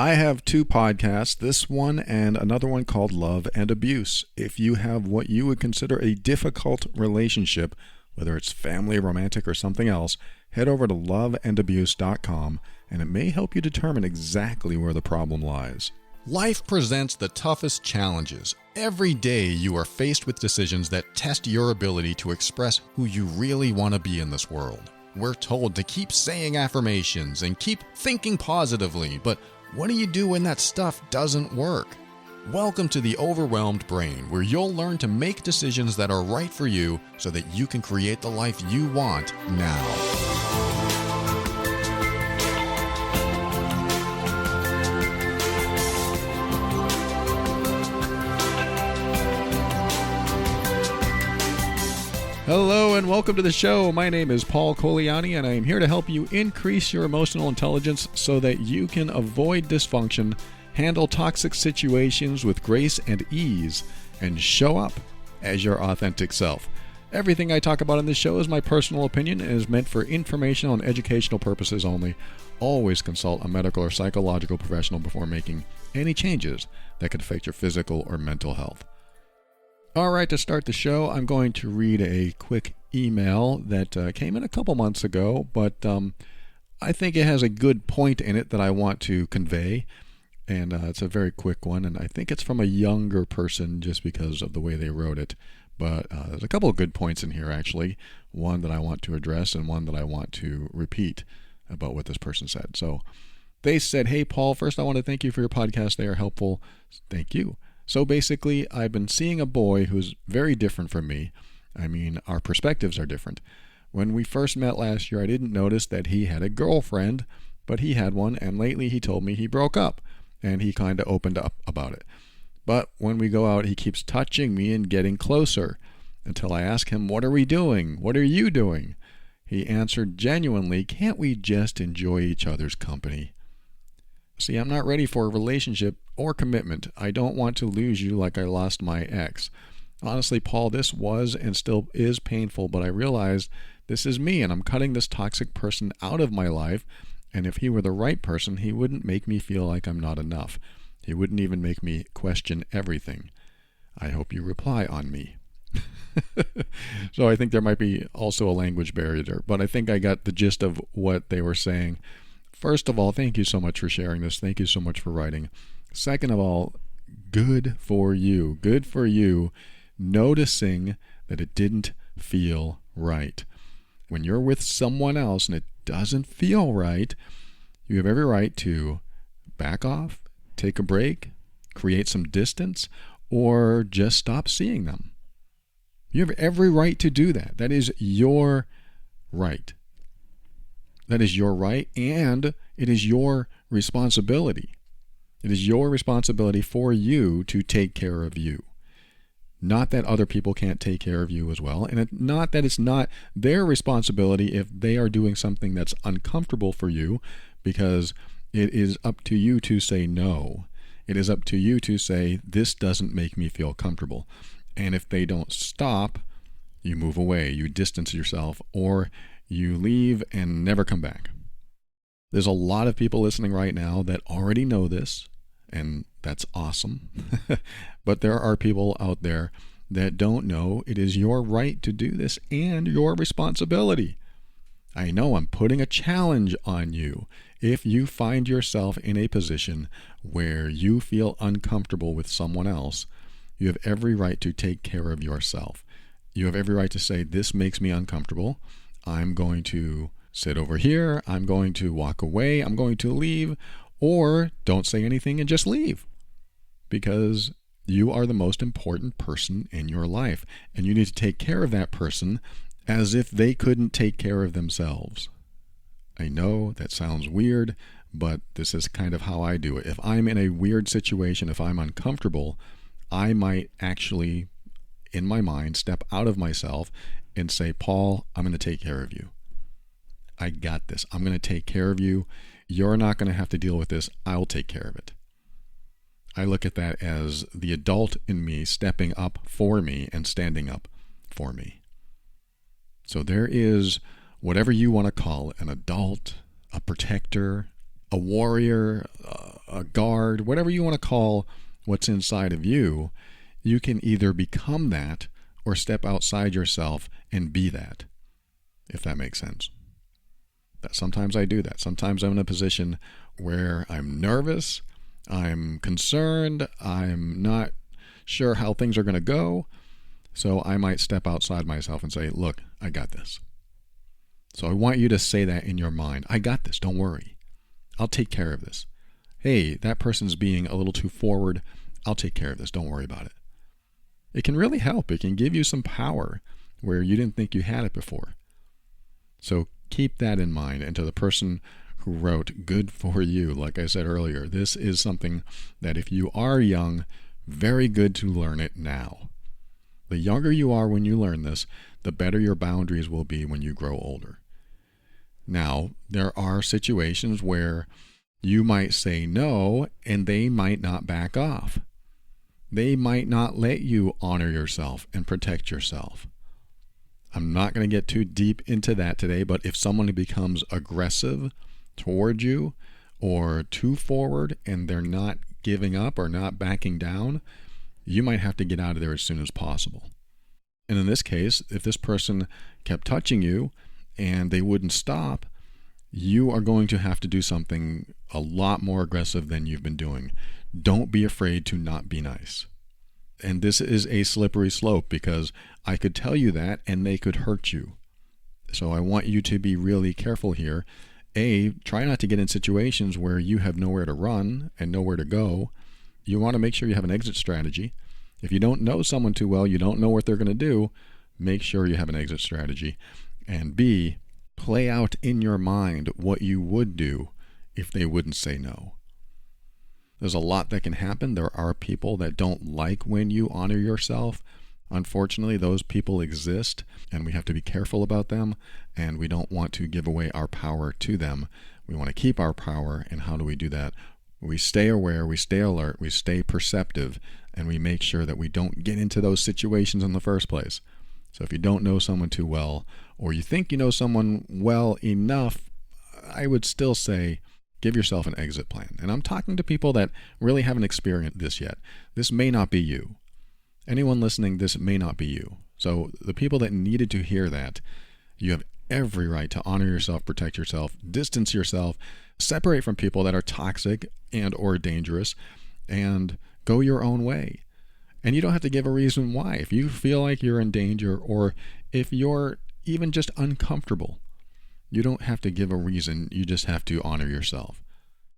I have two podcasts, this one and another one called Love and Abuse. If you have what you would consider a difficult relationship, whether it's family, romantic, or something else, head over to loveandabuse.com and it may help you determine exactly where the problem lies. Life presents the toughest challenges. Every day you are faced with decisions that test your ability to express who you really want to be in this world. We're told to keep saying affirmations and keep thinking positively, but what do you do when that stuff doesn't work? Welcome to the Overwhelmed Brain, where you'll learn to make decisions that are right for you so that you can create the life you want now. Hello and welcome to the show. My name is Paul Coliani and I am here to help you increase your emotional intelligence so that you can avoid dysfunction, handle toxic situations with grace and ease, and show up as your authentic self. Everything I talk about on this show is my personal opinion and is meant for informational and educational purposes only. Always consult a medical or psychological professional before making any changes that could affect your physical or mental health. All right, to start the show, I'm going to read a quick email that came in a couple months ago, but I think it has a good point in it that I want to convey, and it's a very quick one, and I think it's from a younger person just because of the way they wrote it, but there's a couple of good points in here, actually, one that I want to address and one that I want to repeat about what this person said. So they said, "Hey, Paul, first I want to thank you for your podcast. They are helpful." Thank you. So basically, I've been seeing a boy who's very different from me. I mean, our perspectives are different. When we first met last year, I didn't notice that he had a girlfriend, but he had one, and lately he told me he broke up, and he kind of opened up about it. But when we go out, he keeps touching me and getting closer, until I ask him, "What are we doing? What are you doing?" He answered genuinely, "Can't we just enjoy each other's company?" See, I'm not ready for a relationship or commitment. I don't want to lose you like I lost my ex. Honestly, Paul, this was and still is painful, but I realized this is me and I'm cutting this toxic person out of my life. And if he were the right person, he wouldn't make me feel like I'm not enough. He wouldn't even make me question everything. I hope you reply on me. So I think there might be also a language barrier there, but I think I got the gist of what they were saying. First of all, thank you so much for sharing this. Thank you so much for writing. Second of all, good for you. Good for you noticing that it didn't feel right. When you're with someone else and it doesn't feel right, you have every right to back off, take a break, create some distance, or just stop seeing them. You have every right to do that. That is your right. That is your right, and it is your responsibility. It is your responsibility for you to take care of you. Not that other people can't take care of you as well, and not that it's not their responsibility if they are doing something that's uncomfortable for you, because it is up to you to say no. It is up to you to say, this doesn't make me feel comfortable. And if they don't stop, you move away, you distance yourself, or you leave and never come back. There's a lot of people listening right now that already know this, and that's awesome. But there are people out there that don't know it is your right to do this and your responsibility. I know I'm putting a challenge on you. If you find yourself in a position where you feel uncomfortable with someone else, you have every right to take care of yourself. You have every right to say, this makes me uncomfortable. I'm going to sit over here, I'm going to walk away, I'm going to leave, or don't say anything and just leave. Because you are the most important person in your life, and you need to take care of that person as if they couldn't take care of themselves. I know that sounds weird, but this is kind of how I do it. If I'm in a weird situation, if I'm uncomfortable, I might actually, in my mind, step out of myself and say, "Paul, I'm going to take care of you. I got this. I'm going to take care of you. You're not going to have to deal with this. I'll take care of it." I look at that as the adult in me stepping up for me and standing up for me. So there is whatever you want to call it, an adult, a protector, a warrior, a guard, whatever you want to call what's inside of you, you can either become that or step outside yourself and be that, if that makes sense. That sometimes I do that. Sometimes I'm in a position where I'm nervous, I'm concerned, I'm not sure how things are going to go. So I might step outside myself and say, look, I got this. So I want you to say that in your mind. I got this. Don't worry. I'll take care of this. Hey, that person's being a little too forward. I'll take care of this. Don't worry about it. It can really help. It can give you some power where you didn't think you had it before. So keep that in mind. And to the person who wrote, good for you, like I said earlier, this is something that if you are young, very good to learn it now. The younger you are when you learn this, the better your boundaries will be when you grow older. Now, there are situations where you might say no, and they might not back off. They might not let you honor yourself and protect yourself. I'm not going to get too deep into that today, but if someone becomes aggressive towards you or too forward and they're not giving up or not backing down, you might have to get out of there as soon as possible. And in this case, if this person kept touching you and they wouldn't stop, you are going to have to do something a lot more aggressive than you've been doing. Don't be afraid to not be nice. And this is a slippery slope because I could tell you that and they could hurt you. So I want you to be really careful here. Try not to get in situations where you have nowhere to run and nowhere to go. You want to make sure you have an exit strategy. If you don't know someone too well, you don't know what they're going to do, make sure you have an exit strategy. And B, play out in your mind what you would do if they wouldn't say no. There's a lot that can happen. There are people that don't like when you honor yourself. Unfortunately, those people exist, and we have to be careful about them, and we don't want to give away our power to them. We want to keep our power, and how do we do that? We stay aware, we stay alert, we stay perceptive, and we make sure that we don't get into those situations in the first place. So if you don't know someone too well, or you think you know someone well enough, I would still say give yourself an exit plan. And I'm talking to people that really haven't experienced this yet. This may not be you. Anyone listening, this may not be you. So the people that needed to hear that, you have every right to honor yourself, protect yourself, distance yourself, separate from people that are toxic and or dangerous, and go your own way. And you don't have to give a reason why. If you feel like you're in danger, or if you're even just uncomfortable, you don't have to give a reason. You just have to honor yourself.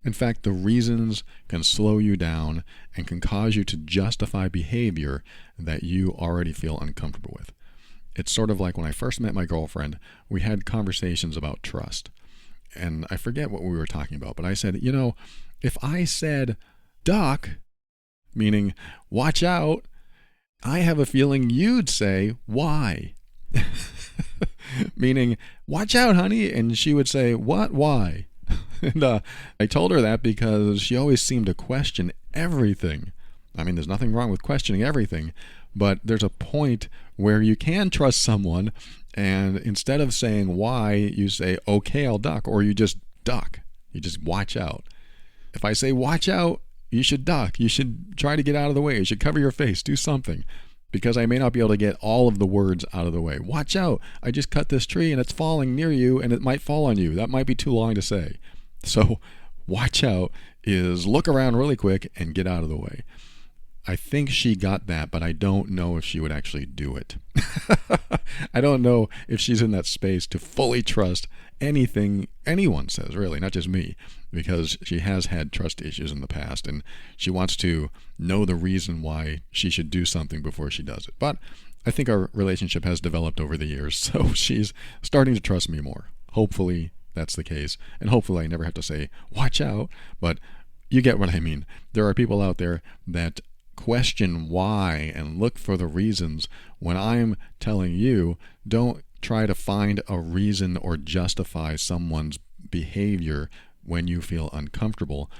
In fact, the reasons can slow you down and can cause you to justify behavior that you already feel uncomfortable with. It's sort of like when I first met my girlfriend, we had conversations about trust. And I forget what we were talking about, but I said, if I said duck, meaning watch out, I have a feeling you'd say why. Meaning, watch out, honey. And she would say, what? Why? And I told her that because she always seemed to question everything. I mean, there's nothing wrong with questioning everything, but there's a point where you can trust someone, and instead of saying why, you say, okay, I'll duck, or you just duck. You just watch out. If I say watch out, you should duck. You should try to get out of the way. You should cover your face. Do something. Because I may not be able to get all of the words out of the way. Watch out. I just cut this tree and it's falling near you and it might fall on you. That might be too long to say. So watch out is look around really quick and get out of the way. I think she got that, but I don't know if she would actually do it. I don't know if she's in that space to fully trust anything anyone says, really, not just me, because she has had trust issues in the past and she wants to know the reason why she should do something before she does it. But I think our relationship has developed over the years, so she's starting to trust me more. Hopefully that's the case, and hopefully I never have to say, watch out, but you get what I mean. There are people out there that question why and look for the reasons when I'm telling you, don't try to find a reason or justify someone's behavior when you feel uncomfortable.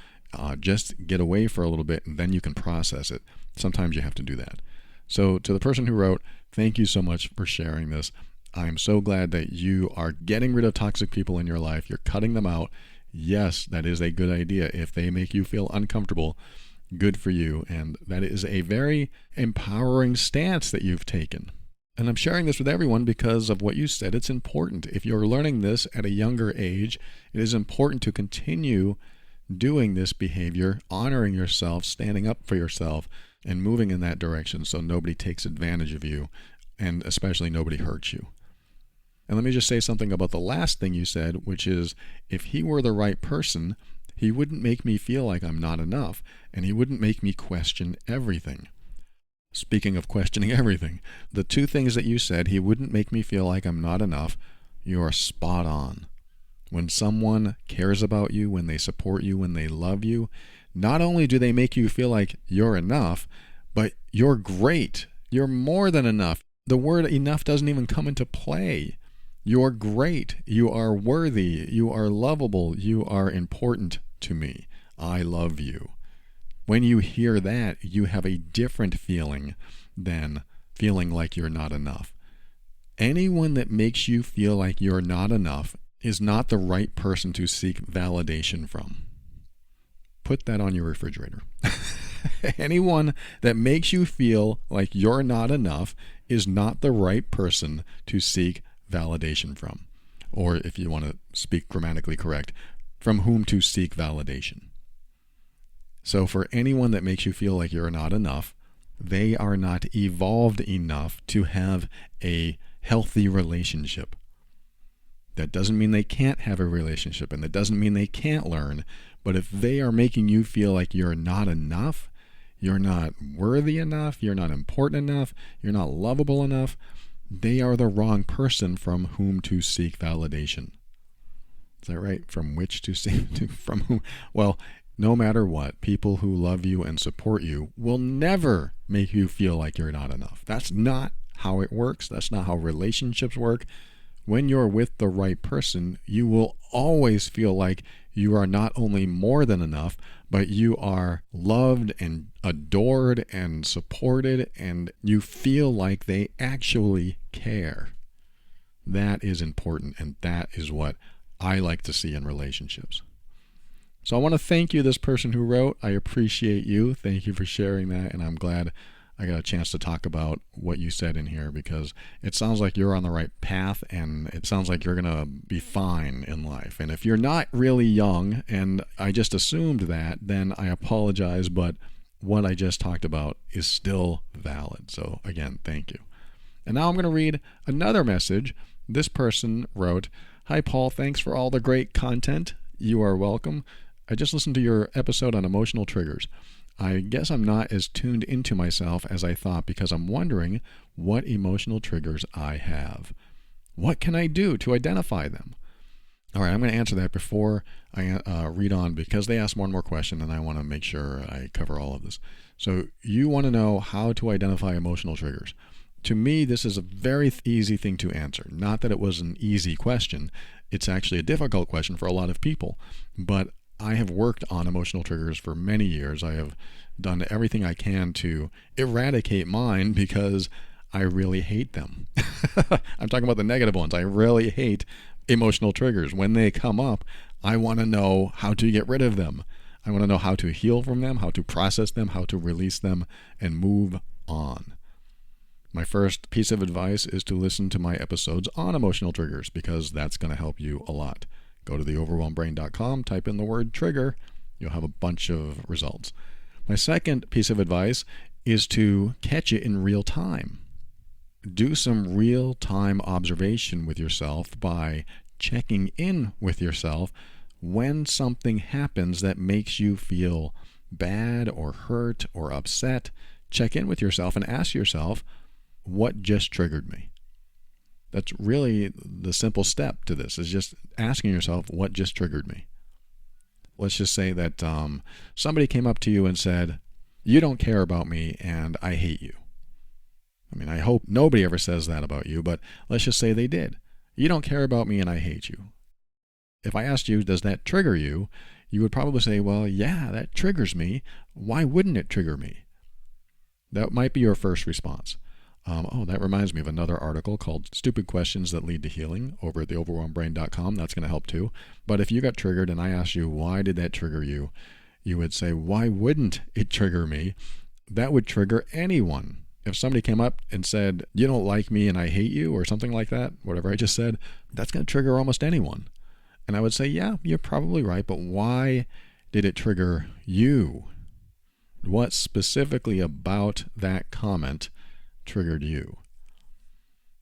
Just get away for a little bit and then you can process it. Sometimes you have to do that. So to the person who wrote, thank you so much for sharing this. I'm so glad that you are getting rid of toxic people in your life. You're cutting them out. yes, that is a good idea. If they make you feel uncomfortable, good for you. And that is a very empowering stance that you've taken. And I'm sharing this with everyone because of what you said. It's important. If you're learning this at a younger age, it is important to continue doing this behavior, honoring yourself, standing up for yourself, and moving in that direction so nobody takes advantage of you, and especially nobody hurts you. And let me just say something about the last thing you said, which is, if he were the right person, he wouldn't make me feel like I'm not enough, and he wouldn't make me question everything. Speaking of questioning everything, the two things that you said, he wouldn't make me feel like I'm not enough, you are spot on. When someone cares about you, when they support you, when they love you, not only do they make you feel like you're enough, but you're great. You're more than enough. The word enough doesn't even come into play. You're great. You are worthy. You are lovable. You are important to me. I love you. When you hear that, you have a different feeling than feeling like you're not enough. Anyone that makes you feel like you're not enough is not the right person to seek validation from. Put that on your refrigerator. Anyone that makes you feel like you're not enough is not the right person to seek validation from. Or if you want to speak grammatically correct, from whom to seek validation. So for anyone that makes you feel like you're not enough, they are not evolved enough to have a healthy relationship. That doesn't mean they can't have a relationship, and that doesn't mean they can't learn. But if they are making you feel like you're not enough, you're not worthy enough, you're not important enough, you're not lovable enough, they are the wrong person from whom to seek validation. Is that right? From which to seek, from whom? Well, no matter what, people who love you and support you will never make you feel like you're not enough. That's not how it works. That's not how relationships work. When you're with the right person, you will always feel like you are not only more than enough, but you are loved and adored and supported, and you feel like they actually care. That is important, and that is what I like to see in relationships. So I want to thank you, this person who wrote. I appreciate you. Thank you for sharing that, and I'm glad I got a chance to talk about what you said in here, because it sounds like you're on the right path, and it sounds like you're going to be fine in life. And if you're not really young, and I just assumed that, then I apologize, but what I just talked about is still valid. So again, thank you. And now I'm going to read another message. This person wrote, "Hi Paul, thanks for all the great content. You are welcome. I just listened to your episode on emotional triggers. I guess I'm not as tuned into myself as I thought, because I'm wondering what emotional triggers I have. What can I do to identify them?" All right, I'm going to answer that before I read on, because they asked one more question and I want to make sure I cover all of this. So you want to know how to identify emotional triggers. To me, this is a very easy thing to answer. Not that it was an easy question. It's actually a difficult question for a lot of people. But I have worked on emotional triggers for many years. I have done everything I can to eradicate mine, because I really hate them. I'm talking about the negative ones. I really hate emotional triggers. When they come up, I want to know how to get rid of them. I want to know how to heal from them, how to process them, how to release them, and move on. My first piece of advice is to listen to my episodes on emotional triggers, because that's going to help you a lot. Go to theoverwhelmedbrain.com, type in the word trigger, you'll have a bunch of results. My second piece of advice is to catch it in real time. Do some real-time observation with yourself by checking in with yourself when something happens that makes you feel bad or hurt or upset. Check in with yourself and ask yourself, what just triggered me? That's really the simple step to this, is just asking yourself, what just triggered me? Let's just say that somebody came up to you and said, "You don't care about me and I hate you." I mean, I hope nobody ever says that about you, but let's just say they did. "You don't care about me and I hate you." If I asked you, does that trigger you? You would probably say, well, yeah, that triggers me. Why wouldn't it trigger me? That might be your first response. That reminds me of another article called Stupid Questions That Lead to Healing over at theoverwhelmedbrain.com. That's going to help too. But if you got triggered and I asked you, why did that trigger you? You would say, why wouldn't it trigger me? That would trigger anyone. If somebody came up and said, you don't like me and I hate you, or something like that, whatever I just said, that's going to trigger almost anyone. And I would say, yeah, you're probably right, but why did it trigger you? What specifically about that comment triggered you?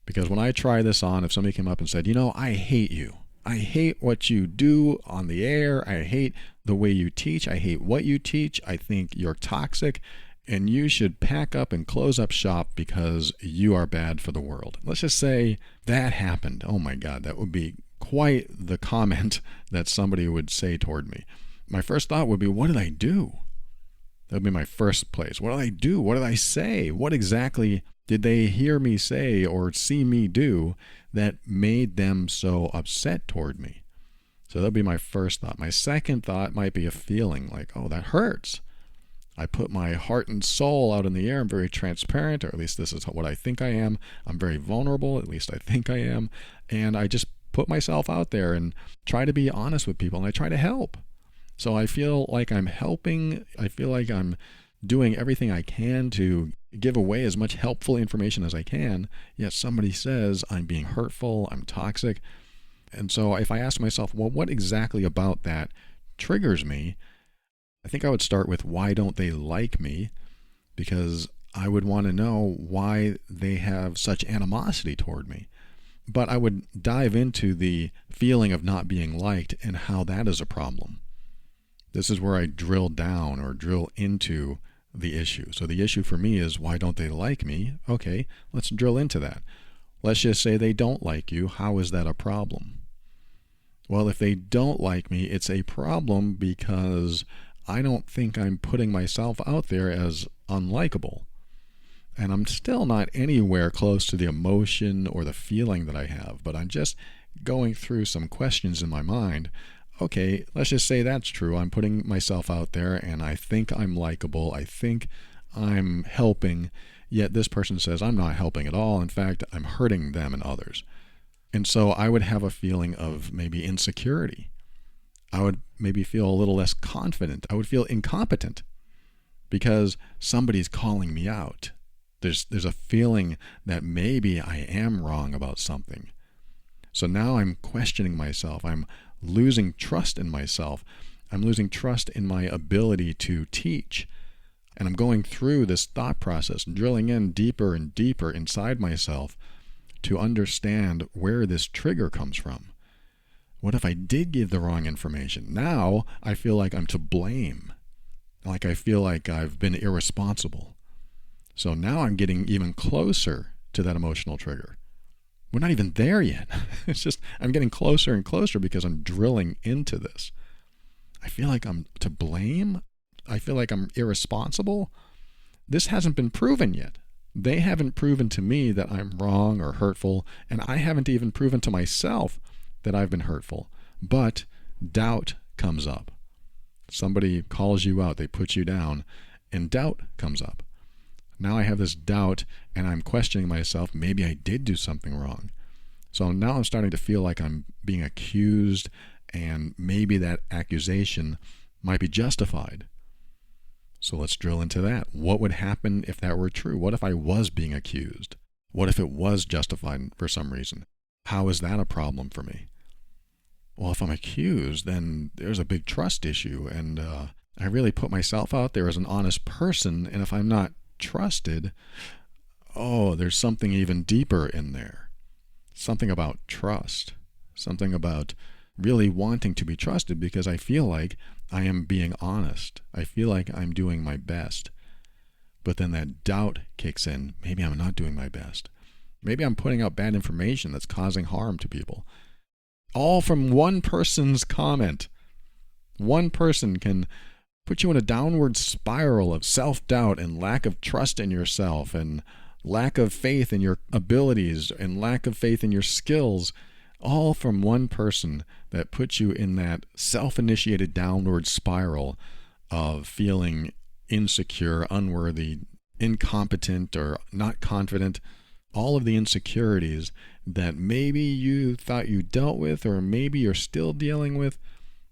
Because when I try this on, if somebody came up and said, I hate you. I hate what you do on the air. I hate the way you teach. I hate what you teach. I think you're toxic. And you should pack up and close up shop because you are bad for the world. Let's just say that happened. Oh my God, that would be quite the comment that somebody would say toward me. My first thought would be, what did I do? That would be my first place. What did I do? What did I say? What exactly did they hear me say or see me do that made them so upset toward me? So that would be my first thought. My second thought might be a feeling like, oh, that hurts. I put my heart and soul out in the air. I'm very transparent, or at least this is what I think I am. I'm very vulnerable, at least I think I am. And I just put myself out there and try to be honest with people, and I try to help. So I feel like I'm helping. I feel like I'm doing everything I can to give away as much helpful information as I can, yet somebody says I'm being hurtful, I'm toxic. And so if I ask myself, well, what exactly about that triggers me? I think I would start with, why don't they like me? Because I would want to know why they have such animosity toward me. But I would dive into the feeling of not being liked and how that is a problem. This is where I drill down or drill into the issue. So the issue for me is, why don't they like me? Okay, let's drill into that. Let's just say they don't like you. How is that a problem? Well, if they don't like me, it's a problem because I don't think I'm putting myself out there as unlikable. And I'm still not anywhere close to the emotion or the feeling that I have, but I'm just going through some questions in my mind. Okay, let's just say that's true. I'm putting myself out there and I think I'm likable. I think I'm helping, yet this person says I'm not helping at all. In fact, I'm hurting them and others. And so I would have a feeling of maybe insecurity. I would maybe feel a little less confident. I would feel incompetent because somebody's calling me out. There's a feeling that maybe I am wrong about something. So now I'm questioning myself. I'm losing trust in myself. I'm losing trust in my ability to teach. And I'm going through this thought process, drilling in deeper and deeper inside myself to understand where this trigger comes from. What if I did give the wrong information? Now I feel like I'm to blame. Like I feel like I've been irresponsible. So now I'm getting even closer to that emotional trigger. We're not even there yet. It's just I'm getting closer and closer because I'm drilling into this. I feel like I'm to blame. I feel like I'm irresponsible. This hasn't been proven yet. They haven't proven to me that I'm wrong or hurtful, and I haven't even proven to myself that I've been hurtful. But doubt comes up. Somebody calls you out, they put you down, and doubt comes up. Now I have this doubt and I'm questioning myself, maybe I did do something wrong. So now I'm starting to feel like I'm being accused and maybe that accusation might be justified. So let's drill into that. What would happen if that were true? What if I was being accused? What if it was justified for some reason? How is that a problem for me? Well, if I'm accused, then there's a big trust issue, and I really put myself out there as an honest person, and if I'm not trusted, there's something even deeper in there. Something about trust. Something about really wanting to be trusted because I feel like I am being honest. I feel like I'm doing my best. But then that doubt kicks in. Maybe I'm not doing my best. Maybe I'm putting out bad information that's causing harm to people. All from one person's comment. One person can put you in a downward spiral of self-doubt and lack of trust in yourself and lack of faith in your abilities and lack of faith in your skills, all from one person that puts you in that self-initiated downward spiral of feeling insecure, unworthy, incompetent or not confident, all of the insecurities that maybe you thought you dealt with or maybe you're still dealing with,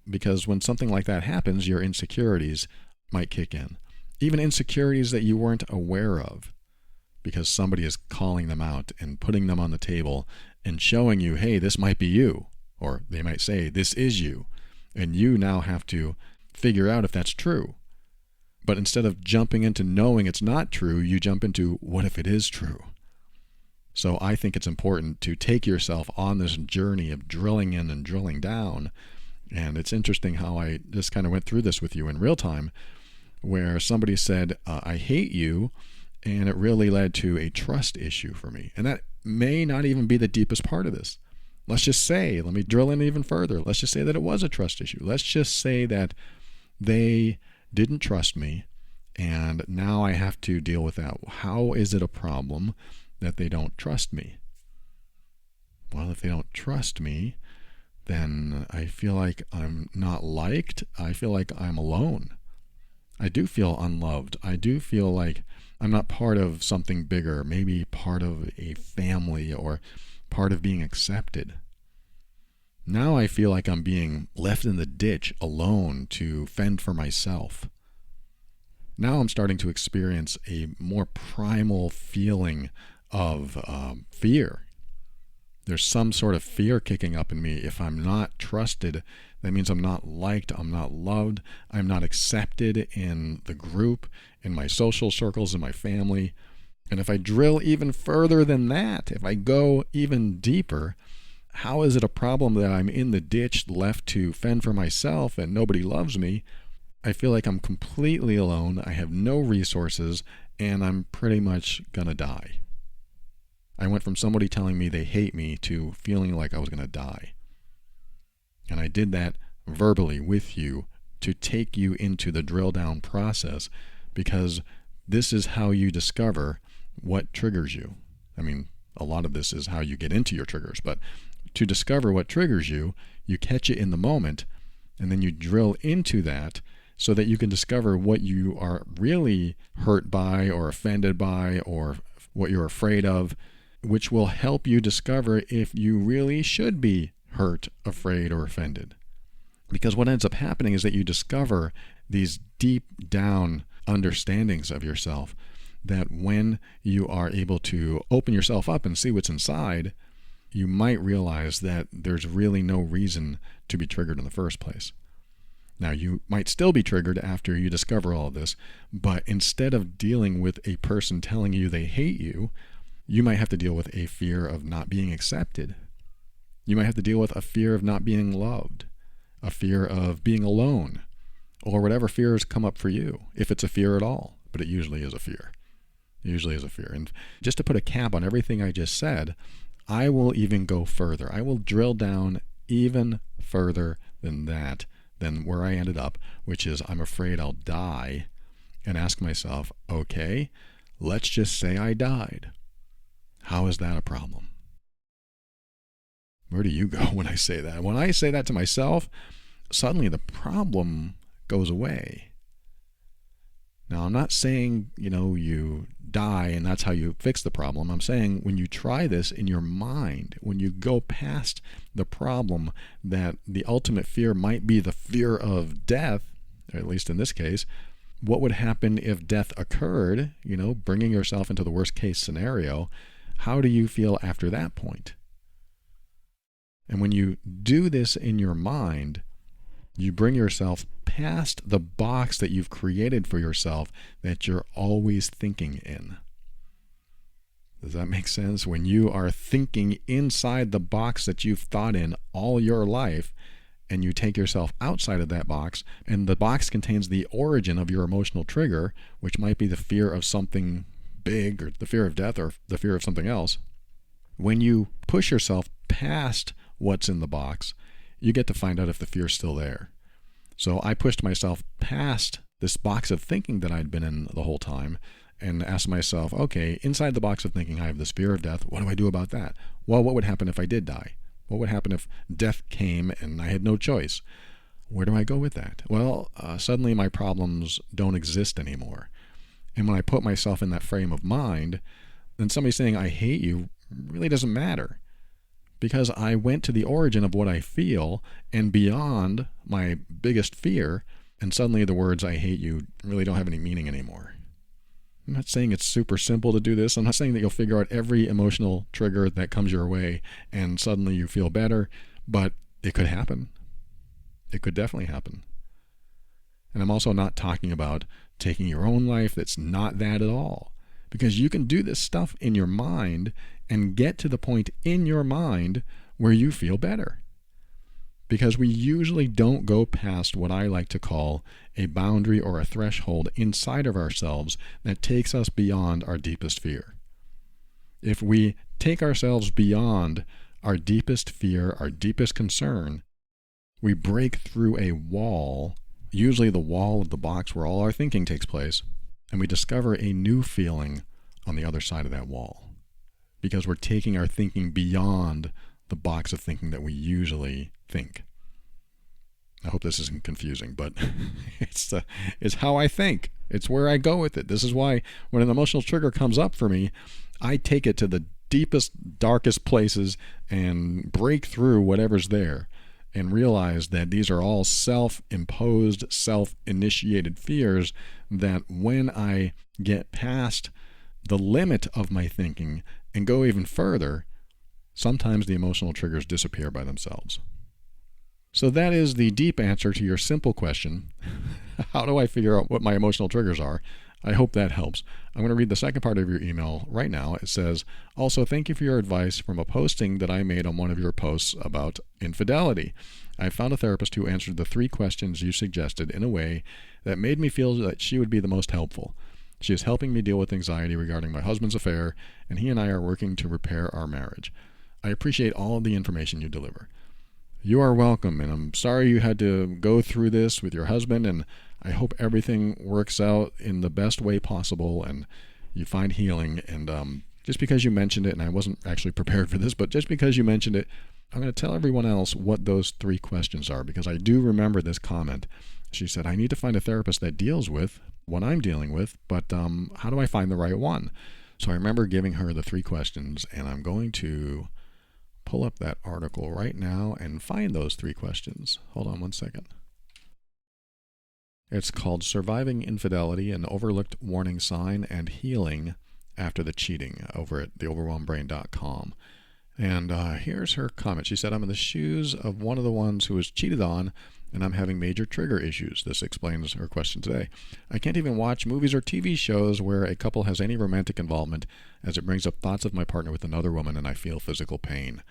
because when something like that happens, your insecurities might kick in. Even insecurities that you weren't aware of, because somebody is calling them out and putting them on the table and showing you, hey, this might be you. Or they might say, this is you. And you now have to figure out if that's true. But instead of jumping into knowing it's not true, you jump into, what if it is true? So I think it's important to take yourself on this journey of drilling in and drilling down. And it's interesting how I just kind of went through this with you in real time, where somebody said, I hate you, and it really led to a trust issue for me. And that may not even be the deepest part of this. Let's just say, let me drill in even further. Let's just say that it was a trust issue. Let's just say that they didn't trust me, and now I have to deal with that. How is it a problem that they don't trust me? Well, if they don't trust me, then I feel like I'm not liked. I feel like I'm alone. I do feel unloved. I do feel like I'm not part of something bigger, maybe part of a family or part of being accepted. Now I feel like I'm being left in the ditch alone to fend for myself. Now I'm starting to experience a more primal feeling of fear. There's some sort of fear kicking up in me. If I'm not trusted, that means I'm not liked, I'm not loved, I'm not accepted in the group, in my social circles, in my family. And if I drill even further than that, if I go even deeper, how is it a problem that I'm in the ditch left to fend for myself and nobody loves me? I feel like I'm completely alone, I have no resources, and I'm pretty much gonna die. I went from somebody telling me they hate me to feeling like I was going to die. And I did that verbally with you to take you into the drill down process, because this is how you discover what triggers you. I mean, a lot of this is how you get into your triggers, but to discover what triggers you, you catch it in the moment, and then you drill into that so that you can discover what you are really hurt by or offended by or what you're afraid of, which will help you discover if you really should be hurt, afraid, or offended. Because what ends up happening is that you discover these deep down understandings of yourself that when you are able to open yourself up and see what's inside, you might realize that there's really no reason to be triggered in the first place. Now, you might still be triggered after you discover all of this, but instead of dealing with a person telling you they hate you, you might have to deal with a fear of not being accepted. You might have to deal with a fear of not being loved, a fear of being alone, or whatever fears come up for you, if it's a fear at all. But it usually is a fear. It usually is a fear. And just to put a cap on everything I just said, I will even go further. I will drill down even further than that, than where I ended up, which is I'm afraid I'll die, and ask myself, okay, let's just say I died. How is that a problem? Where do you go when I say that? When I say that to myself, suddenly the problem goes away. Now, I'm not saying, you die and that's how you fix the problem. I'm saying when you try this in your mind, when you go past the problem that the ultimate fear might be the fear of death, or at least in this case, what would happen if death occurred, bringing yourself into the worst case scenario, how do you feel after that point? And when you do this in your mind, you bring yourself past the box that you've created for yourself that you're always thinking in. Does that make sense? When you are thinking inside the box that you've thought in all your life, and you take yourself outside of that box, and the box contains the origin of your emotional trigger, which might be the fear of something big, or the fear of death, or the fear of something else. When you push yourself past what's in the box, you get to find out if the fear's still there. So I pushed myself past this box of thinking that I'd been in the whole time and asked myself, okay, inside the box of thinking I have this fear of death. What do I do about that? Well, what would happen if I did die? What would happen if death came and I had no choice? Where do I go with that? Well, suddenly my problems don't exist anymore. And when I put myself in that frame of mind, then somebody saying I hate you really doesn't matter, because I went to the origin of what I feel and beyond my biggest fear, and suddenly the words I hate you really don't have any meaning anymore. I'm not saying it's super simple to do this. I'm not saying that you'll figure out every emotional trigger that comes your way and suddenly you feel better, but it could happen. It could definitely happen. And I'm also not talking about taking your own life. That's not that at all. Because you can do this stuff in your mind and get to the point in your mind where you feel better. Because we usually don't go past what I like to call a boundary or a threshold inside of ourselves that takes us beyond our deepest fear. If we take ourselves beyond our deepest fear, our deepest concern, we break through a wall, usually the wall of the box where all our thinking takes place, and we discover a new feeling on the other side of that wall. Because we're taking our thinking beyond the box of thinking that we usually think. I hope this isn't confusing, but it's how I think. It's where I go with it. This is why when an emotional trigger comes up for me, I take it to the deepest, darkest places and break through whatever's there and realize that these are all self-imposed, self-initiated fears that when I get past the limit of my thinking and go even further, sometimes the emotional triggers disappear by themselves. So that is the deep answer to your simple question, how do I figure out what my emotional triggers are? I hope that helps. I'm going to read the second part of your email right now. It says, also, thank you for your advice from a posting that I made on one of your posts about infidelity. I found a therapist who answered the 3 questions you suggested in a way that made me feel that she would be the most helpful. She is helping me deal with anxiety regarding my husband's affair, and he and I are working to repair our marriage. I appreciate all of the information you deliver. You are welcome, and I'm sorry you had to go through this with your husband, and I hope everything works out in the best way possible and you find healing. And just because you mentioned it, and I wasn't actually prepared for this, but just because you mentioned it, I'm going to tell everyone else what those 3 questions are, because I do remember this comment. She said, I need to find a therapist that deals with what I'm dealing with, but how do I find the right one? So I remember giving her the 3 questions, and I'm going to pull up that article right now and find those 3 questions. Hold on one second. It's called Surviving Infidelity, an Overlooked Warning Sign and Healing After the Cheating, over at theoverwhelmedbrain.com. And here's her comment. She said, I'm in the shoes of one of the ones who was cheated on, and I'm having major trigger issues. This explains her question today. I can't even watch movies or TV shows where a couple has any romantic involvement, as it brings up thoughts of my partner with another woman, and I feel physical pain.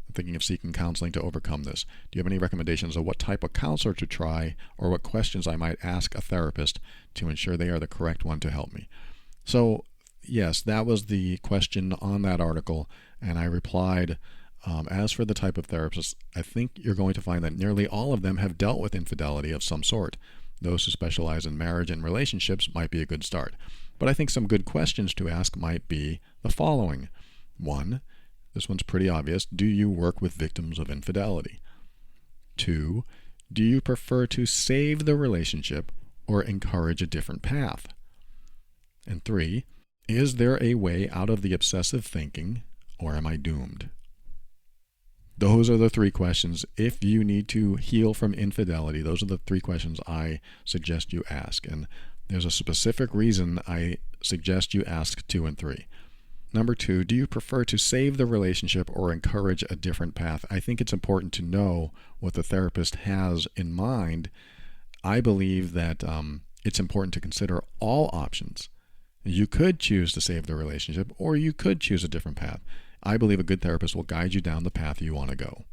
I'm thinking of seeking counseling to overcome this. Do you have any recommendations of what type of counselor to try, or what questions I might ask a therapist to ensure they are the correct one to help me? So, yes, that was the question on that article, and I replied, as for the type of therapist, I think you're going to find that nearly all of them have dealt with infidelity of some sort. Those who specialize in marriage and relationships might be a good start. But I think some good questions to ask might be the following. 1, this one's pretty obvious. Do you work with victims of infidelity? 2, do you prefer to save the relationship or encourage a different path? And 3, is there a way out of the obsessive thinking, or am I doomed? Those are the 3 questions. If you need to heal from infidelity, those are the 3 questions I suggest you ask. And there's a specific reason I suggest you ask 2 and 3. Number 2, do you prefer to save the relationship or encourage a different path? I think it's important to know what the therapist has in mind. I believe that it's important to consider all options. You could choose to save the relationship, or you could choose a different path. I believe a good therapist will guide you down the path you want to go.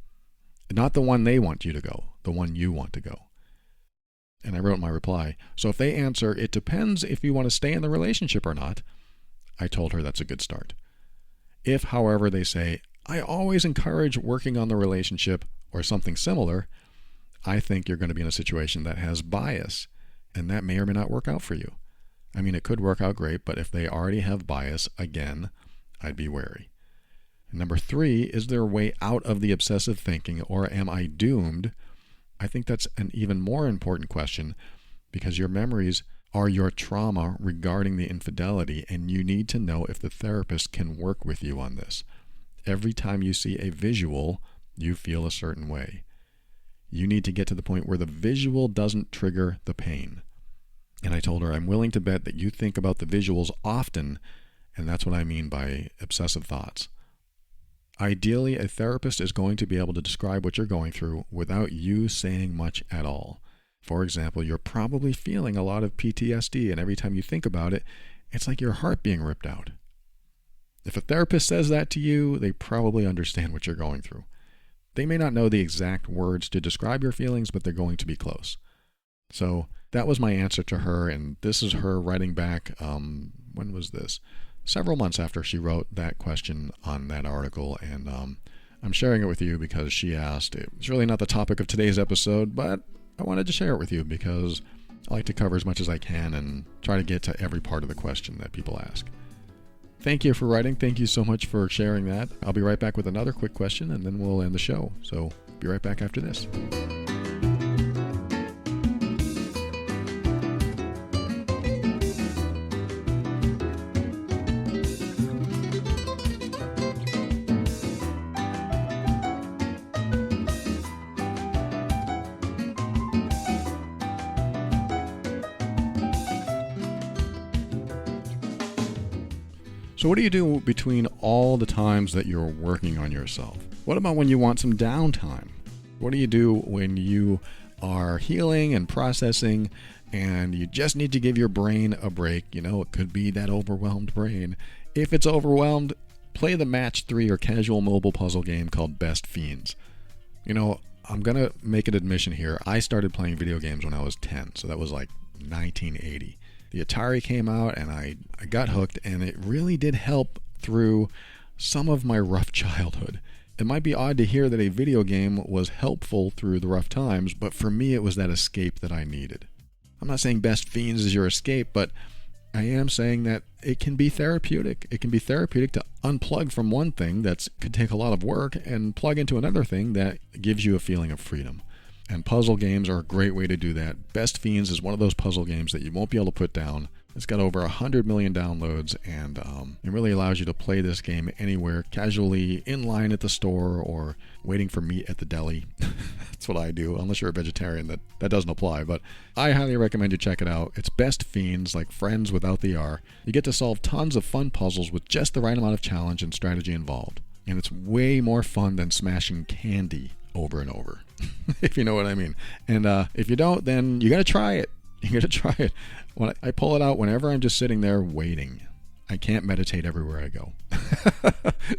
Not the one they want you to go, the one you want to go. And I wrote in my reply, so if they answer, it depends if you want to stay in the relationship or not, I told her that's a good start. If, however, they say, I always encourage working on the relationship or something similar, I think you're going to be in a situation that has bias, and that may or may not work out for you. I mean, it could work out great, but if they already have bias, again, I'd be wary. Number 3, is there a way out of the obsessive thinking, or am I doomed? I think that's an even more important question, because your memories are your trauma regarding the infidelity, and you need to know if the therapist can work with you on this. Every time you see a visual, you feel a certain way. You need to get to the point where the visual doesn't trigger the pain. And I told her, I'm willing to bet that you think about the visuals often, and that's what I mean by obsessive thoughts. Ideally, a therapist is going to be able to describe what you're going through without you saying much at all. For example, you're probably feeling a lot of PTSD, and every time you think about it, it's like your heart being ripped out. If a therapist says that to you, they probably understand what you're going through. They may not know the exact words to describe your feelings, but they're going to be close. So that was my answer to her, and this is her writing back, when was this? Several months after she wrote that question on that article, and I'm sharing it with you because she asked. It's really not the topic of today's episode, but I wanted to share it with you because I like to cover as much as I can and try to get to every part of the question that people ask. Thank you for writing. Thank you so much for sharing that. I'll be right back with another quick question, and then we'll end the show. So be right back after this. So what do you do between all the times that you're working on yourself? What about when you want some downtime? What do you do when you are healing and processing and you just need to give your brain a break? You know, it could be that overwhelmed brain. If it's overwhelmed, play the match 3 or casual mobile puzzle game called Best Fiends. You know, I'm going to make an admission here. I started playing video games when I was 10, so that was like 1980. The Atari came out and I got hooked, and it really did help through some of my rough childhood. It might be odd to hear that a video game was helpful through the rough times, but for me it was that escape that I needed. I'm not saying Best Fiends is your escape, but I am saying that it can be therapeutic. It can be therapeutic to unplug from one thing that could take a lot of work and plug into another thing that gives you a feeling of freedom. And puzzle games are a great way to do that. Best Fiends is one of those puzzle games that you won't be able to put down. It's got over 100 million downloads, and it really allows you to play this game anywhere, casually in line at the store or waiting for meat at the deli. That's what I do, unless you're a vegetarian. That doesn't apply, but I highly recommend you check it out. It's Best Fiends, like friends without the R. You get to solve tons of fun puzzles with just the right amount of challenge and strategy involved. And it's way more fun than smashing candy over and over, if you know what I mean. And if you don't, then you got to try it. You got to try it. When I pull it out whenever I'm just sitting there waiting. I can't meditate everywhere I go.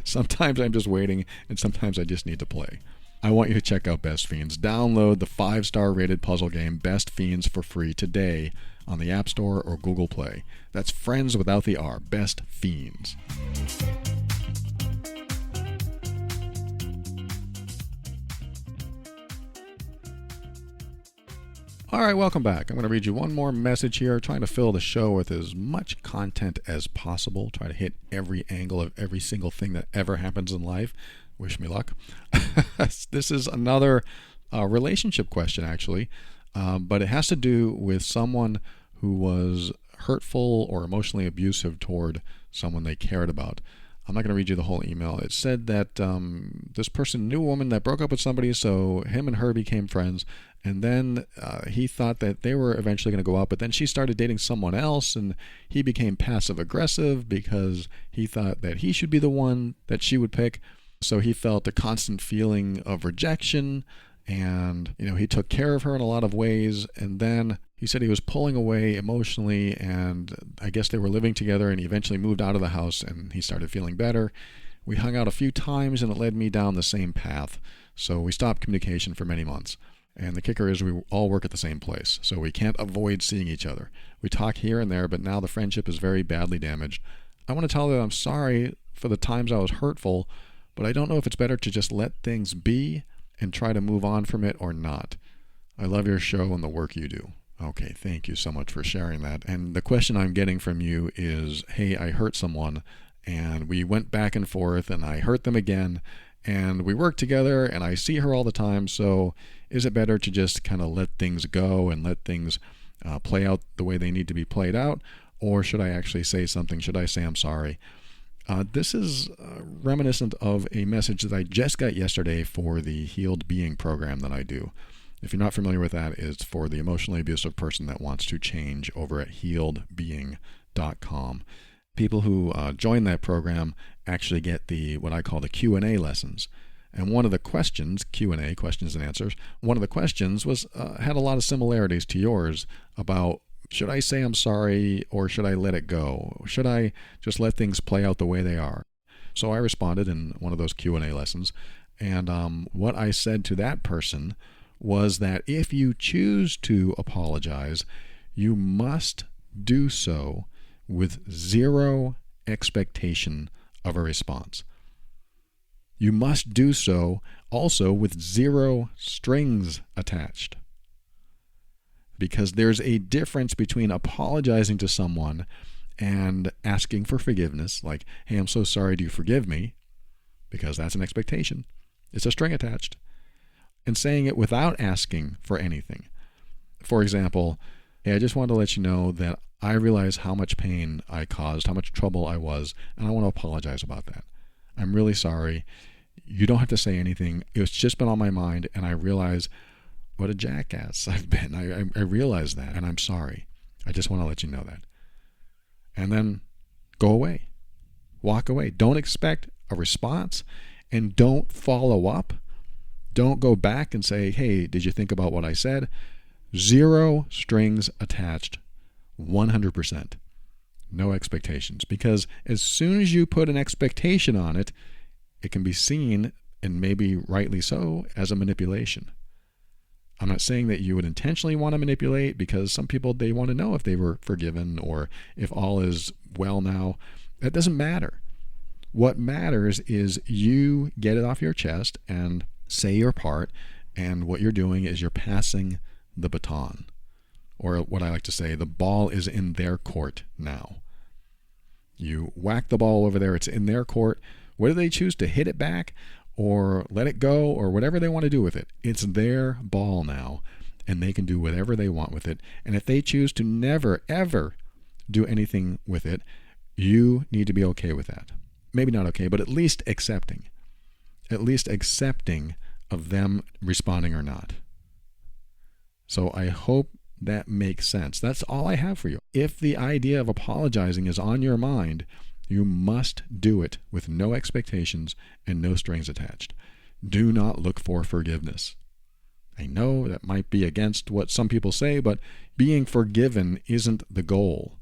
Sometimes I'm just waiting, and sometimes I just need to play. I want you to check out Best Fiends. Download the 5-star rated puzzle game Best Fiends for free today on the App Store or Google Play. That's friends without the R. Best Fiends. All right, welcome back. I'm going to read you one more message here, trying to fill the show with as much content as possible, try to hit every angle of every single thing that ever happens in life. Wish me luck. This is another relationship question, actually, but it has to do with someone who was hurtful or emotionally abusive toward someone they cared about. I'm not going to read you the whole email. It said that this person knew a woman that broke up with somebody, so him and her became friends. And then he thought that they were eventually going to go out, but then she started dating someone else, and he became passive-aggressive because he thought that he should be the one that she would pick. So he felt a constant feeling of rejection, and he took care of her in a lot of ways. And then he said he was pulling away emotionally, and I guess they were living together, and he eventually moved out of the house, and he started feeling better. We hung out a few times, and it led me down the same path. So we stopped communication for many months. And the kicker is we all work at the same place, so we can't avoid seeing each other. We talk here and there, but now the friendship is very badly damaged. I want to tell her that I'm sorry for the times I was hurtful, but I don't know if it's better to just let things be and try to move on from it or not. I love your show and the work you do. Okay, thank you so much for sharing that. And the question I'm getting from you is, hey, I hurt someone, and we went back and forth, and I hurt them again, and we work together, and I see her all the time, so is it better to just kind of let things go and let things play out the way they need to be played out, or should I actually say something? Should I say I'm sorry? This is reminiscent of a message that I just got yesterday for the Healed Being program that I do. If you're not familiar with that, it's for the emotionally abusive person that wants to change over at healedbeing.com. People who join that program actually get what I call the Q&A lessons. And one of the questions, Q&A, questions and answers, one of the questions was had a lot of similarities to yours about, should I say I'm sorry or should I let it go? Should I just let things play out the way they are? So I responded in one of those Q&A lessons, and what I said to that person was that if you choose to apologize, you must do so with zero expectation of a response. You must do so also with zero strings attached. Because there's a difference between apologizing to someone and asking for forgiveness, like, hey, I'm so sorry, do you forgive me? Because that's an expectation. It's a string attached. And saying it without asking for anything. For example, hey, I just wanted to let you know that I realize how much pain I caused, how much trouble I was, and I want to apologize about that. I'm really sorry. You don't have to say anything. It's just been on my mind, and I realize what a jackass I've been. I realize that, and I'm sorry. I just want to let you know that. And then go away. Walk away. Don't expect a response, and don't follow up. Don't go back and say, hey, did you think about what I said? Zero strings attached, 100%. No expectations. Because as soon as you put an expectation on it, it can be seen, and maybe rightly so, as a manipulation. I'm not saying that you would intentionally want to manipulate, because some people, they want to know if they were forgiven or if all is well now. That doesn't matter. What matters is you get it off your chest and say your part, and what you're doing is you're passing the baton. Or what I like to say, the ball is in their court now. You whack the ball over there, it's in their court. Whether they choose to hit it back or let it go or whatever they want to do with it, it's their ball now, and they can do whatever they want with it. And if they choose to never, ever do anything with it, you need to be okay with that. Maybe not okay, but at least accepting. At least accepting of them responding or not. So I hope that makes sense. That's all I have for you. If the idea of apologizing is on your mind, you must do it with no expectations and no strings attached. Do not look for forgiveness. I know that might be against what some people say, but being forgiven isn't the goal.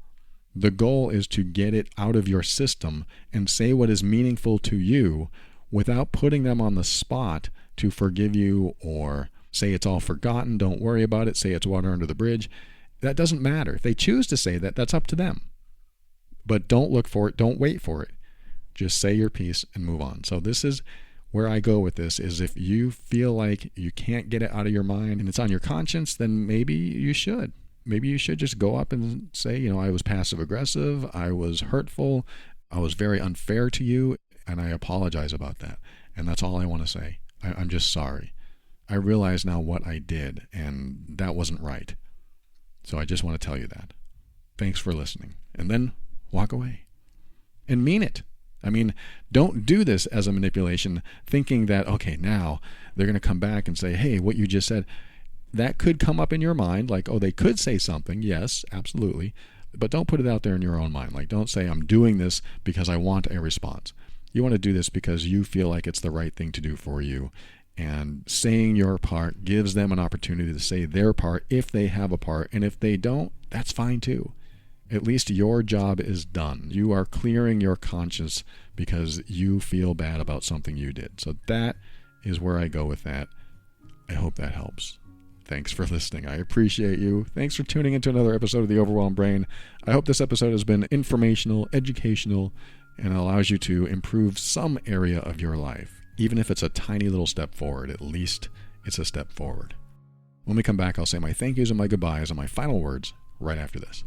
The goal is to get it out of your system and say what is meaningful to you without putting them on the spot to forgive you or say it's all forgotten, don't worry about it, say it's water under the bridge. That doesn't matter. If they choose to say that, that's up to them. But don't look for it, don't wait for it. Just say your piece and move on. So this is where I go with this, is if you feel like you can't get it out of your mind and it's on your conscience, then maybe you should. Maybe you should just go up and say, I was passive aggressive, I was hurtful, I was very unfair to you, and I apologize about that. And that's all I want to say. I'm just sorry. I realize now what I did, and that wasn't right. So I just want to tell you that. Thanks for listening. And then walk away. And mean it. I mean, don't do this as a manipulation, thinking that, okay, now they're going to come back and say, hey, what you just said, that could come up in your mind, like, oh, they could say something. Yes, absolutely. But don't put it out there in your own mind. Like, don't say, I'm doing this because I want a response. You want to do this because you feel like it's the right thing to do for you. And saying your part gives them an opportunity to say their part if they have a part. And if they don't, that's fine too. At least your job is done. You are clearing your conscience because you feel bad about something you did. So that is where I go with that. I hope that helps. Thanks for listening. I appreciate you. Thanks for tuning into another episode of The Overwhelmed Brain. I hope this episode has been informational, educational, and allows you to improve some area of your life. Even if it's a tiny little step forward, at least it's a step forward. When we come back, I'll say my thank yous and my goodbyes and my final words right after this.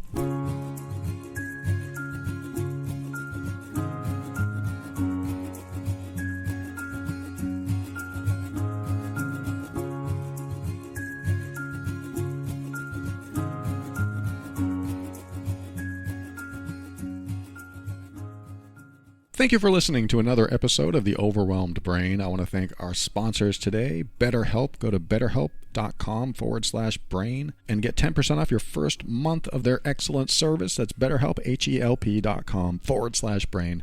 Thank you for listening to another episode of The Overwhelmed Brain. I want to thank our sponsors today, BetterHelp. Go to betterhelp.com/brain and get 10% off your first month of their excellent service. That's BetterHelp, HELP.com/brain.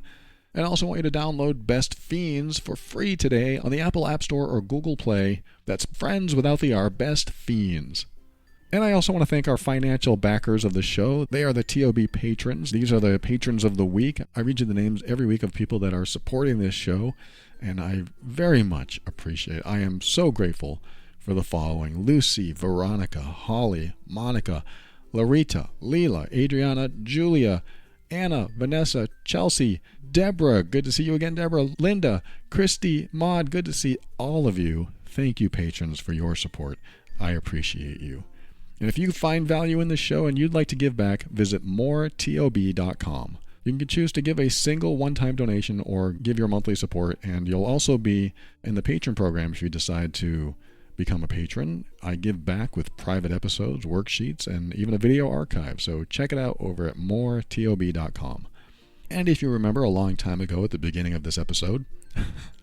And I also want you to download Best Fiends for free today on the Apple App Store or Google Play. That's friends without the R, Best Fiends. And I also want to thank our financial backers of the show. They are the TOB patrons. These are the patrons of the week. I read you the names every week of people that are supporting this show, and I very much appreciate it. I am so grateful for the following: Lucy, Veronica, Holly, Monica, Larita, Leela, Adriana, Julia, Anna, Vanessa, Chelsea, Deborah, good to see you again, Deborah, Linda, Christy, Maud, good to see all of you. Thank you, patrons, for your support. I appreciate you. And if you find value in this show and you'd like to give back, visit moretob.com. You can choose to give a single one-time donation or give your monthly support, and you'll also be in the patron program if you decide to become a patron. I give back with private episodes, worksheets, and even a video archive, so check it out over at moretob.com. And if you remember a long time ago at the beginning of this episode,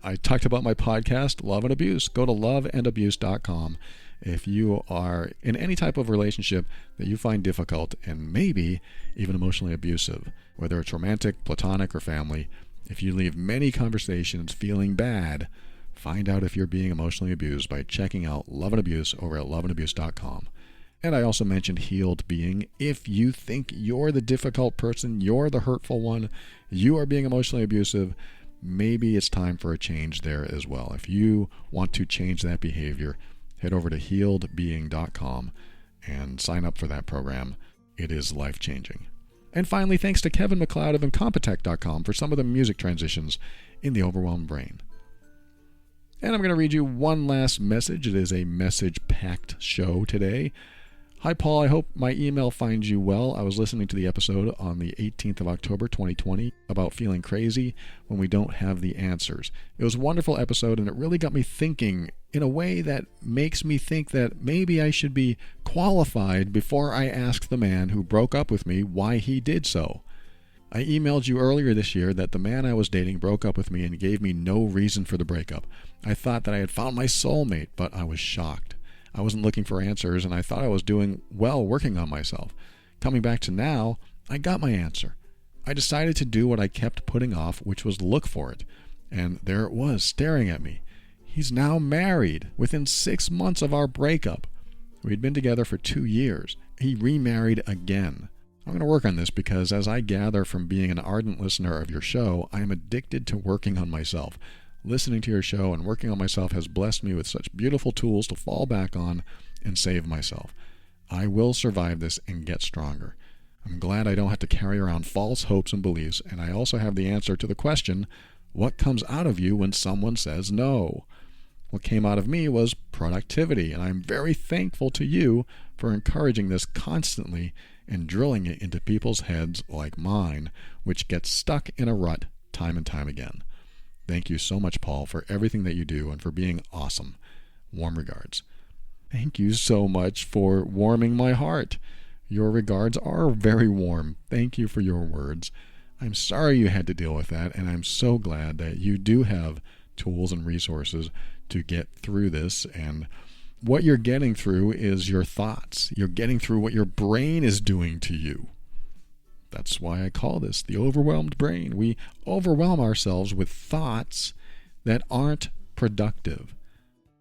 I talked about my podcast, Love and Abuse. Go to loveandabuse.com. If you are in any type of relationship that you find difficult and maybe even emotionally abusive, whether it's romantic, platonic, or family, if you leave many conversations feeling bad, find out if you're being emotionally abused by checking out Love and Abuse over at loveandabuse.com. And I also mentioned Healed Being. If you think you're the difficult person, you're the hurtful one, you are being emotionally abusive, maybe it's time for a change there as well. If you want to change that behavior, head over to healedbeing.com and sign up for that program. It is life-changing. And finally, thanks to Kevin MacLeod of Incompetech.com for some of the music transitions in The Overwhelmed Brain. And I'm going to read you one last message. It is a message-packed show today. Hi, Paul. I hope my email finds you well. I was listening to the episode on the 18th of October, 2020, about feeling crazy when we don't have the answers. It was a wonderful episode, and it really got me thinking in a way that makes me think that maybe I should be qualified before I ask the man who broke up with me why he did so. I emailed you earlier this year that the man I was dating broke up with me and gave me no reason for the breakup. I thought that I had found my soulmate, but I was shocked. I wasn't looking for answers, and I thought I was doing well working on myself. Coming back to now, I got my answer. I decided to do what I kept putting off, which was look for it. And there it was, staring at me. He's now married within 6 months of our breakup. We'd been together for 2 years. He remarried again. I'm going to work on this because, as I gather from being an ardent listener of your show, I am addicted to working on myself. Listening to your show and working on myself has blessed me with such beautiful tools to fall back on and save myself. I will survive this and get stronger. I'm glad I don't have to carry around false hopes and beliefs, and I also have the answer to the question, what comes out of you when someone says no? What came out of me was productivity, and I'm very thankful to you for encouraging this constantly and drilling it into people's heads like mine, which gets stuck in a rut time and time again. Thank you so much, Paul, for everything that you do and for being awesome. Warm regards. Thank you so much for warming my heart. Your regards are very warm. Thank you for your words. I'm sorry you had to deal with that, and I'm so glad that you do have tools and resources to get through this. And what you're getting through is your thoughts. You're getting through what your brain is doing to you. That's why I call this the overwhelmed brain. We overwhelm ourselves with thoughts that aren't productive.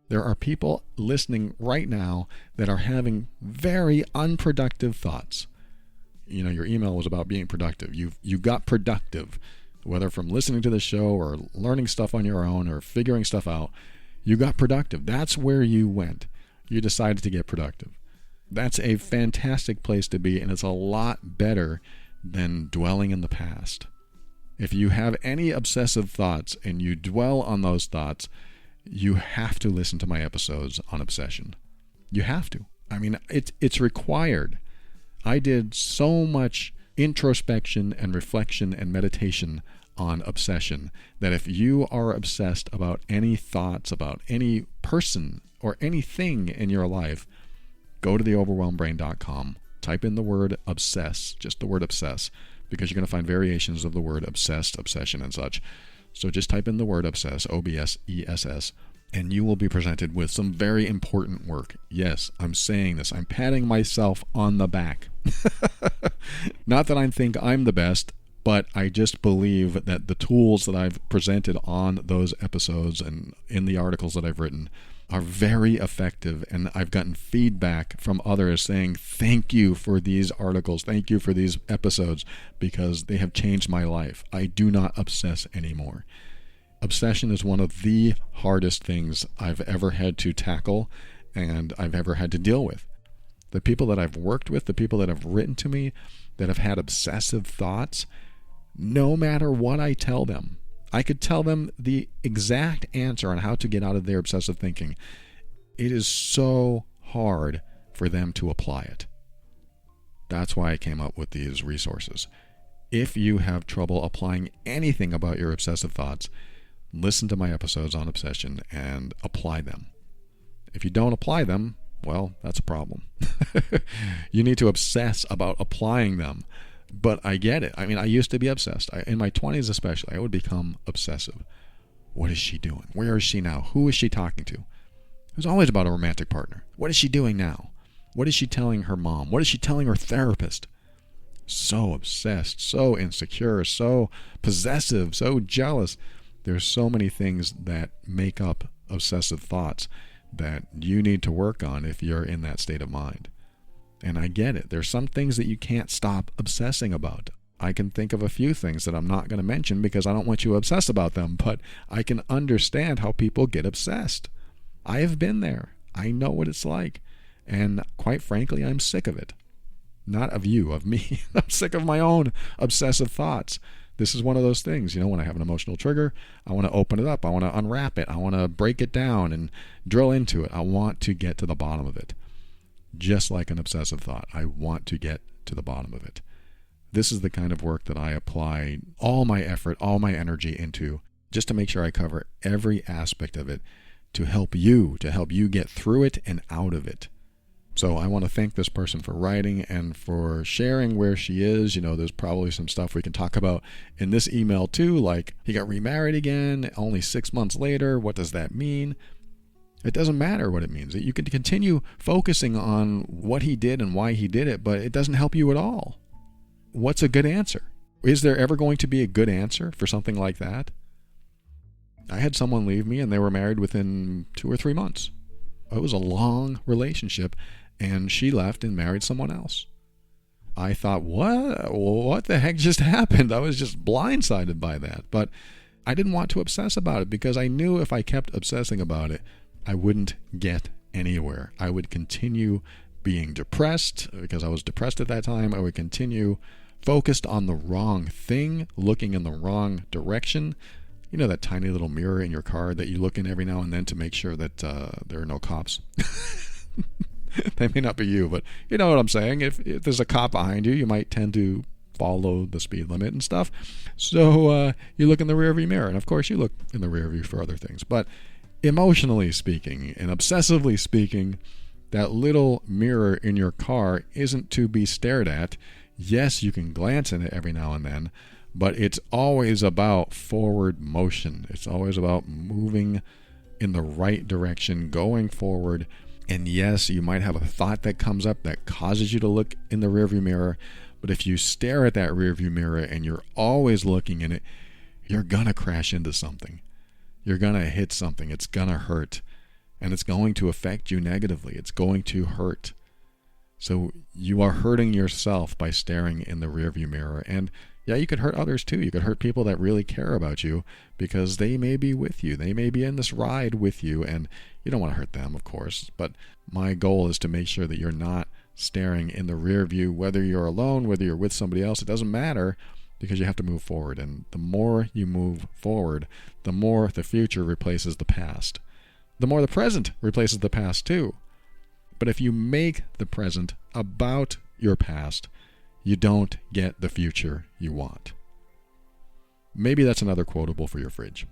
There are people listening right now that are having very unproductive thoughts. You know, your email was about being productive. You got productive, whether from listening to the show or learning stuff on your own or figuring stuff out. You got productive. That's where you went. You decided to get productive. That's a fantastic place to be, and it's a lot better than dwelling in the past. If you have any obsessive thoughts and you dwell on those thoughts, you have to listen to my episodes on obsession. You have to. I mean, it's required. I did so much introspection and reflection and meditation on obsession that if you are obsessed about any thoughts about any person or anything in your life, go to theoverwhelmedbrain.com. Type in the word obsess, just the word obsess. because you're going to find variations of the word obsessed, obsession, and such. So just type in the word obsess, O-B-S-E-S-S, and you will be presented with some very important work. Yes, I'm saying this. I'm patting myself on the back. Not that I think I'm the best, but I just believe that the tools that I've presented on those episodes and in the articles that I've written are very effective, and I've gotten feedback from others saying, thank you for these articles, thank you for these episodes, because they have changed my life. I do not obsess anymore. Obsession is one of the hardest things I've ever had to tackle and I've ever had to deal with. The people that I've worked with, the people that have written to me, that have had obsessive thoughts, no matter what I tell them, I could tell them the exact answer on how to get out of their obsessive thinking. It is so hard for them to apply it. That's why I came up with these resources. If you have trouble applying anything about your obsessive thoughts, listen to my episodes on obsession and apply them. If you don't apply them, well, that's a problem. You need to obsess about applying them. But I get it. I mean, I used to be obsessed. In my 20s especially, I would become obsessive. What is she doing? Where is she now? Who is she talking to? It was always about a romantic partner. What is she doing now? What is she telling her mom? What is she telling her therapist? So obsessed, so insecure, so possessive, so jealous. There's so many things that make up obsessive thoughts that you need to work on if you're in that state of mind. And I get it. There's some things that you can't stop obsessing about. I can think of a few things that I'm not going to mention because I don't want you to obsess about them, but I can understand how people get obsessed. I have been there. I know what it's like. And quite frankly, I'm sick of it. Not of you, of me. I'm sick of my own obsessive thoughts. This is one of those things, when I have an emotional trigger, I want to open it up. I want to unwrap it. I want to break it down and drill into it. I want to get to the bottom of it. Just like an obsessive thought, I want to get to the bottom of it. This is the kind of work that I apply all my effort, all my energy into, just to make sure I cover every aspect of it to help you get through it and out of it. So I want to thank this person for writing and for sharing where she is. There's probably some stuff we can talk about in this email too, like he got remarried again, only 6 months later. What does that mean? It doesn't matter what it means. You can continue focusing on what he did and why he did it, but it doesn't help you at all. What's a good answer? Is there ever going to be a good answer for something like that? I had someone leave me and they were married within 2 or 3 months. It was a long relationship and she left and married someone else. I thought, what the heck just happened? I was just blindsided by that. But I didn't want to obsess about it because I knew if I kept obsessing about it, I wouldn't get anywhere. I would continue being depressed because I was depressed at that time. I would continue focused on the wrong thing, looking in the wrong direction. That tiny little mirror in your car that you look in every now and then to make sure that there are no cops. They may not be you, but you know what I'm saying. If there's a cop behind you, you might tend to follow the speed limit and stuff. So you look in the rearview mirror, and of course you look in the rearview for other things. But emotionally speaking and obsessively speaking, that little mirror in your car isn't to be stared at. Yes, you can glance in it every now and then, but it's always about forward motion. It's always about moving in the right direction, going forward. And yes, you might have a thought that comes up that causes you to look in the rearview mirror, but if you stare at that rearview mirror and you're always looking in it, you're gonna crash into something. You're gonna hit something. It's gonna hurt, and it's going to affect you negatively. It's going to hurt. So you are hurting yourself by staring in the rearview mirror. And yeah, you could hurt others too. You could hurt people that really care about you because they may be with you. They may be in this ride with you, and you don't want to hurt them, of course. But my goal is to make sure that you're not staring in the rear view, whether you're alone, whether you're with somebody else. It doesn't matter because you have to move forward. And the more you move forward, the more the future replaces the past. The more the present replaces the past too. But if you make the present about your past, you don't get the future you want. Maybe that's another quotable for your fridge.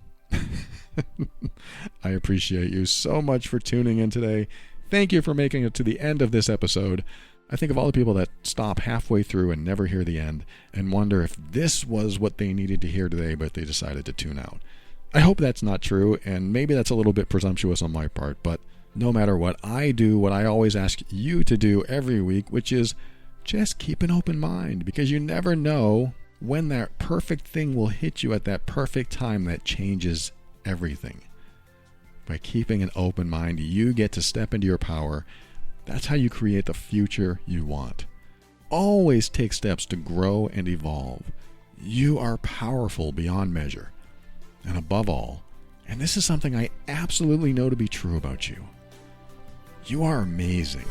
I appreciate you so much for tuning in today. Thank you for making it to the end of this episode. I think of all the people that stop halfway through and never hear the end and wonder if this was what they needed to hear today, but they decided to tune out. I hope that's not true, and maybe that's a little bit presumptuous on my part, but no matter what, I do what I always ask you to do every week, which is just keep an open mind, because you never know when that perfect thing will hit you at that perfect time that changes everything. By keeping an open mind, you get to step into your power. That's how you create the future you want. Always take steps to grow and evolve. You are powerful beyond measure. And above all, and this is something I absolutely know to be true about you, you are amazing.